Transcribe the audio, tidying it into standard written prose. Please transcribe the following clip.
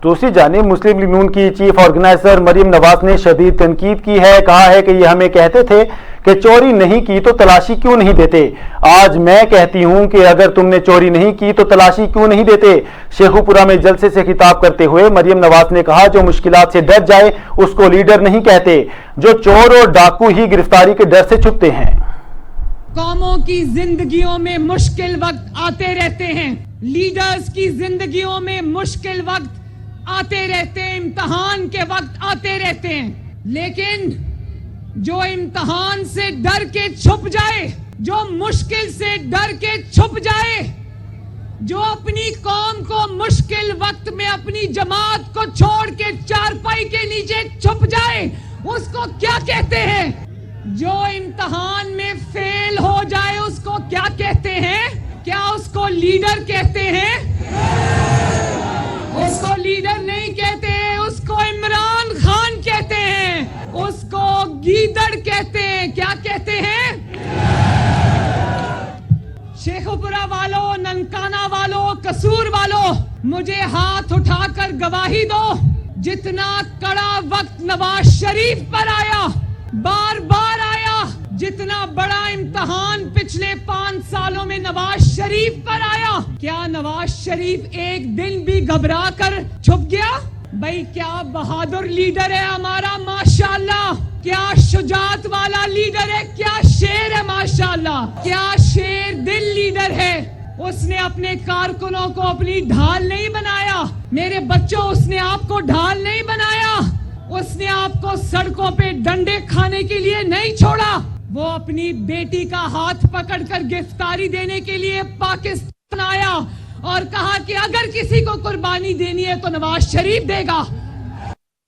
دوسری جانب مسلم لیگ نون کی چیف آرگنائزر مریم نواز نے شدید تنقید کی ہے، کہا ہے کہ یہ ہمیں کہتے تھے کہ چوری نہیں کی تو تلاشی کیوں نہیں دیتے، آج میں کہتی ہوں کہ اگر تم نے چوری نہیں کی تو تلاشی کیوں نہیں دیتے۔ شیخو پورہ میں جلسے سے خطاب کرتے ہوئے مریم نواز نے کہا جو مشکلات سے ڈر جائے اس کو لیڈر نہیں کہتے، جو چور اور ڈاکو ہی گرفتاری کے ڈر سے چھپتے ہیں۔ قوموں کی زندگیوں میں مشکل وقت آتے رہتے ہیں، لیڈرز کی زندگیوں میں مشکل وقت آتے رہتے ہیں، امتحان کے وقت آتے رہتے ہیں، لیکن جو امتحان سے ڈر کے چھپ جائے، جو مشکل سے ڈر کے چھپ جائے، جو اپنی قوم کو مشکل وقت میں اپنی جماعت کو چھوڑ کے چارپائی کے نیچے چھپ جائے، اس کو کیا کہتے ہیں؟ جو امتحان میں فیل ہو جائے اس کو کیا کہتے ہیں؟ کیا اس کو لیڈر کہتے ہیں؟ اس کو لیڈر نہیں کہتے ہیں، اس کو عمران خان کہتے ہیں، اس کو گیدڑ کہتے ہیں۔ کیا کہتے ہیں؟ شیخو پورہ والوں، ننکانہ والوں، قصور والوں، مجھے ہاتھ اٹھا کر گواہی دو، جتنا کڑا وقت نواز شریف پر آیا، بار بار آیا، جتنا بڑا امتحان پچھلے 5 سالوں میں نواز شریف پر آیا، کیا نواز شریف ایک دن بھی گھبرا کر چھپ گیا؟ بھئی کیا بہادر لیڈر ہے ہمارا ماشاءاللہ، کیا شجاعت والا لیڈر ہے، کیا شیر ہے ماشاءاللہ، کیا شیر دل لیڈر ہے۔ اس نے اپنے کارکنوں کو اپنی ڈھال نہیں بنایا، میرے بچوں اس نے آپ کو ڈھال نہیں بنایا، اس نے آپ کو سڑکوں پہ ڈنڈے کھانے کے لیے نہیں چھوڑا، وہ اپنی بیٹی کا ہاتھ پکڑ کر گرفتاری دینے کے لیے پاکستان آیا اور کہا کہ اگر کسی کو قربانی دینی ہے تو نواز شریف دے گا۔